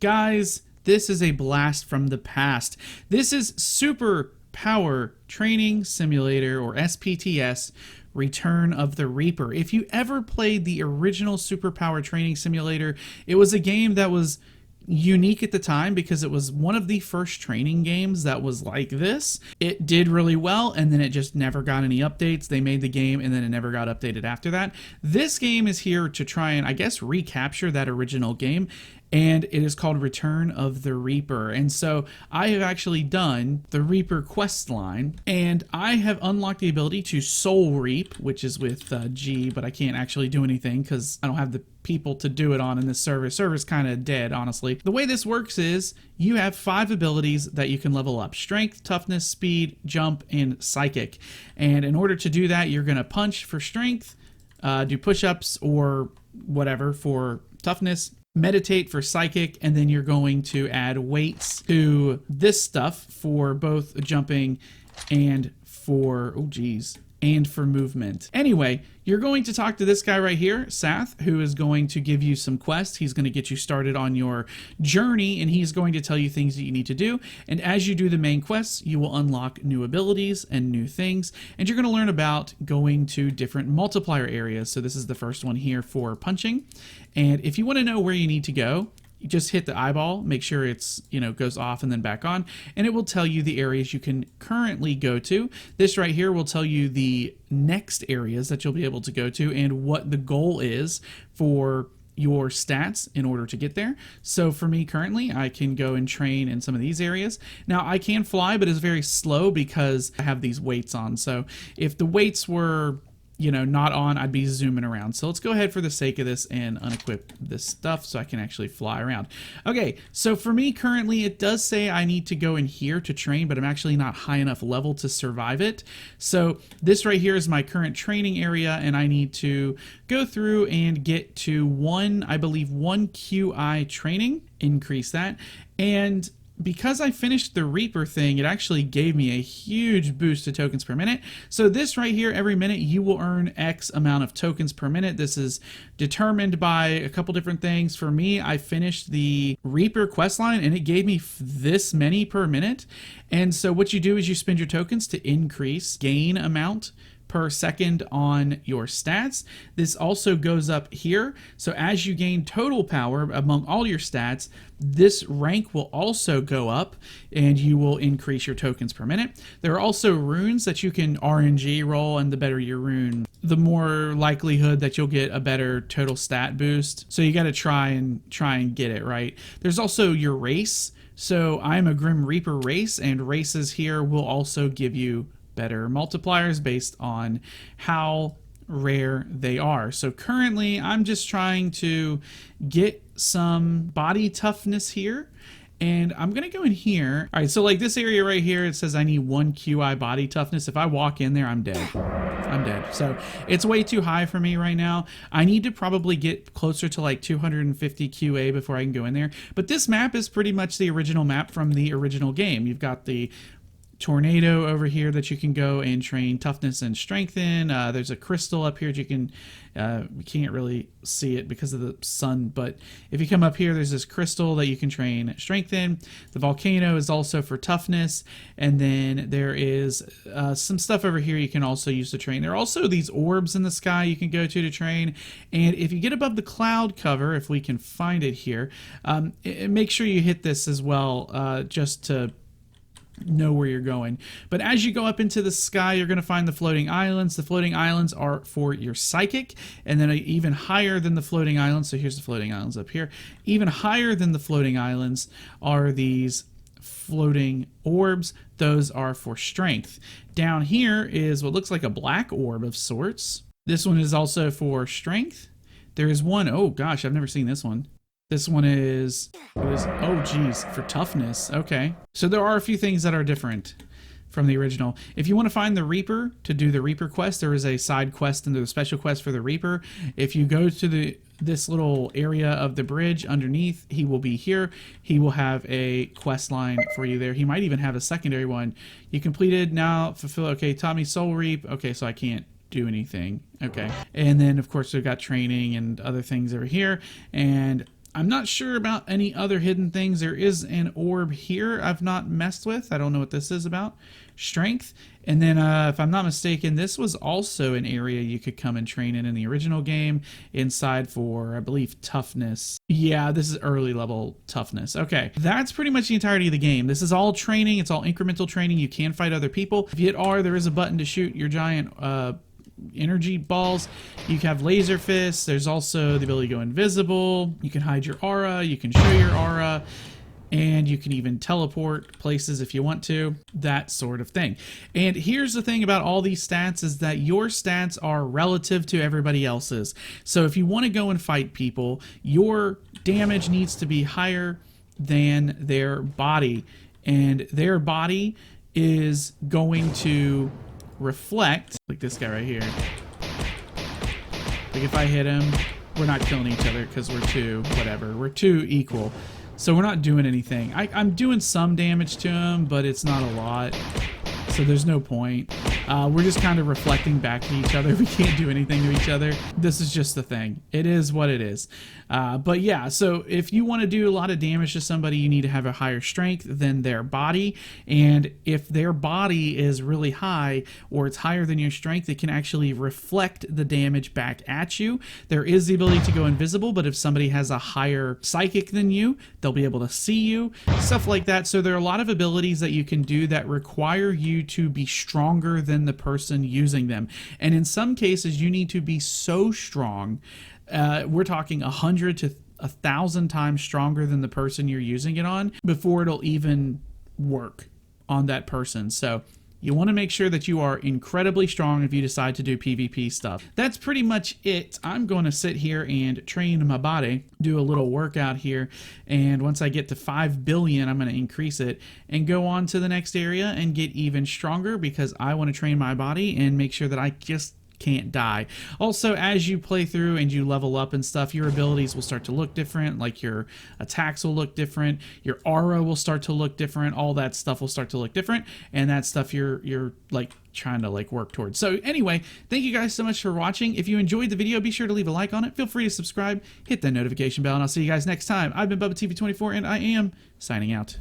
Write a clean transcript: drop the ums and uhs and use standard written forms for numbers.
Guys, this is a blast from the past. This is Super Power Training Simulator, or SPTS, Return of the Reaper. If you ever played the original Super Power Training Simulator, it was a game that was unique at the time because it was one of the first training games that was like this. It did really well, and then it just never got any updates. They made the game and then it never got updated after that. This game is here to try and, I guess, recapture that original game, and it is called Return of the Reaper. And so I have actually done the Reaper quest line, and I have unlocked the ability to soul reap, which is with G, but I can't actually do anything because I don't have the people to do it on in this server. Server's kind of dead, honestly. The way this works is you have 5 abilities that you can level up: strength, toughness, speed, jump, and psychic. And in order to do that, you're going to punch for strength, do push-ups or whatever for toughness, meditate for psychic, and then you're going to add weights to this stuff for both jumping and for, and for movement. Anyway, you're going to talk to this guy right here, Sath, who is going to give you some quests. He's going to get you started on your journey, and he's going to tell you things that you need to do. And as you do the main quests, you will unlock new abilities and new things, and you're going to learn about going to different multiplier areas. So this is the first one here for punching. And if you want to know where you need to go, you just hit the eyeball, make sure it's, goes off and then back on, and it will tell you the areas you can currently go to. This right here will tell you the next areas that you'll be able to go to and what the goal is for your stats in order to get there. So for me currently, I can go and train in some of these areas. Now I can fly, but it's very slow because I have these weights on. So if the weights were not on, I'd be zooming around. So let's go ahead for the sake of this and unequip this stuff so I can actually fly around. Okay, so for me currently, it does say I need to go in here to train, but I'm actually not high enough level to survive it. So this right here is my current training area, and I need to go through and get to I believe one QI training, increase that. And because I finished the Reaper thing, it actually gave me a huge boost to tokens per minute. So this right here, every minute you will earn X amount of tokens per minute. This is determined by a couple different things. For me, I finished the Reaper quest line and it gave me this many per minute. And so what you do is you spend your tokens to increase gain amount per second on your stats. This also goes up here. So as you gain total power among all your stats, this rank will also go up and you will increase your tokens per minute. There are also runes that you can RNG roll, and the better your rune, the more likelihood that you'll get a better total stat boost. So you got to try and get it right. There's also your race. So I'm a Grim Reaper race, and races here will also give you better multipliers based on how rare they are. So currently I'm just trying to get some body toughness here, and I'm gonna go in here. All right, so like this area right here, it says I need 1 QI body toughness. If I walk in there, I'm dead. I'm dead. So it's way too high for me right now. I need to probably get closer to like 250 QA before I can go in there. But this map is pretty much the original map from the original game. You've got the tornado over here that you can go and train toughness and strength in. There's a crystal up here that you can, we can't really see it because of the sun, but if you come up here, there's this crystal that you can train strength in. The volcano is also for toughness, and then there is some stuff over here you can also use to train. There are also these orbs in the sky you can go to train, and if you get above the cloud cover, if we can find it here, make sure you hit this as well, just to know where you're going. But as you go up into the sky, you're going to find the floating islands. The floating islands are for your psychic, and then even higher than the floating islands, so here's the floating islands up here, even higher than the floating islands are these floating orbs. Those are for strength. Down here is what looks like a black orb of sorts. This one is also for strength. There is one, oh gosh, I've never seen this one. This one is, oh geez, for toughness. Okay. So there are a few things that are different from the original. If you want to find the Reaper to do the Reaper quest, there is a side quest and the special quest for the Reaper. If you go to this little area of the bridge underneath, he will be here. He will have a quest line for you there. He might even have a secondary one. You completed, now fulfill, okay, Tommy Soul Reap. Okay, so I can't do anything. Okay. And then of course we've got training and other things over here. And I'm not sure about any other hidden things. There is an orb here I've not messed with. I don't know what this is about. Strength. And then, if I'm not mistaken, this was also an area you could come and train in the original game. Inside for, I believe, toughness. Yeah, this is early level toughness. Okay, that's pretty much the entirety of the game. This is all training. It's all incremental training. You can fight other people. If you hit R, there is a button to shoot your giant energy balls. You can have laser fists. There's also the ability to go invisible. You can hide your aura. You can show your aura. And you can even teleport places if you want to, that sort of thing. And here's the thing about all these stats is that your stats are relative to everybody else's. So if you want to go and fight people, your damage needs to be higher than their body. And their body is going to reflect, like this guy right here. Like if I hit him, we're not killing each other because we're we're two equal. So we're not doing anything. I'm doing some damage to him, but it's not a lot. So there's no point. We're just kind of reflecting back to each other. We can't do anything to each other. This is just the thing. It is what it is. But yeah, so if you want to do a lot of damage to somebody, you need to have a higher strength than their body. And if their body is really high or it's higher than your strength, it can actually reflect the damage back at you. There is the ability to go invisible, but if somebody has a higher psychic than you, they'll be able to see you, stuff like that. So there are a lot of abilities that you can do that require you to be stronger than the person using them. And in some cases, you need to be so strong. We're talking 100 to 1,000 times stronger than the person you're using it on before it'll even work on that person. So you want to make sure that you are incredibly strong if you decide to do PvP stuff. That's pretty much it. I'm going to sit here and train my body, do a little workout here, and once I get to 5 billion, I'm going to increase it and go on to the next area and get even stronger because I want to train my body and make sure that I just can't die. Also, as you play through and you level up and stuff, your abilities will start to look different, like your attacks will look different, your aura will start to look different, all that stuff will start to look different, and that stuff you're like trying to like work towards. So anyway, thank you guys so much for watching. If you enjoyed the video, be sure to leave a like on it. Feel free to subscribe, hit that notification bell, and I'll see you guys next time. I've been BubbaTV24 and I am signing out.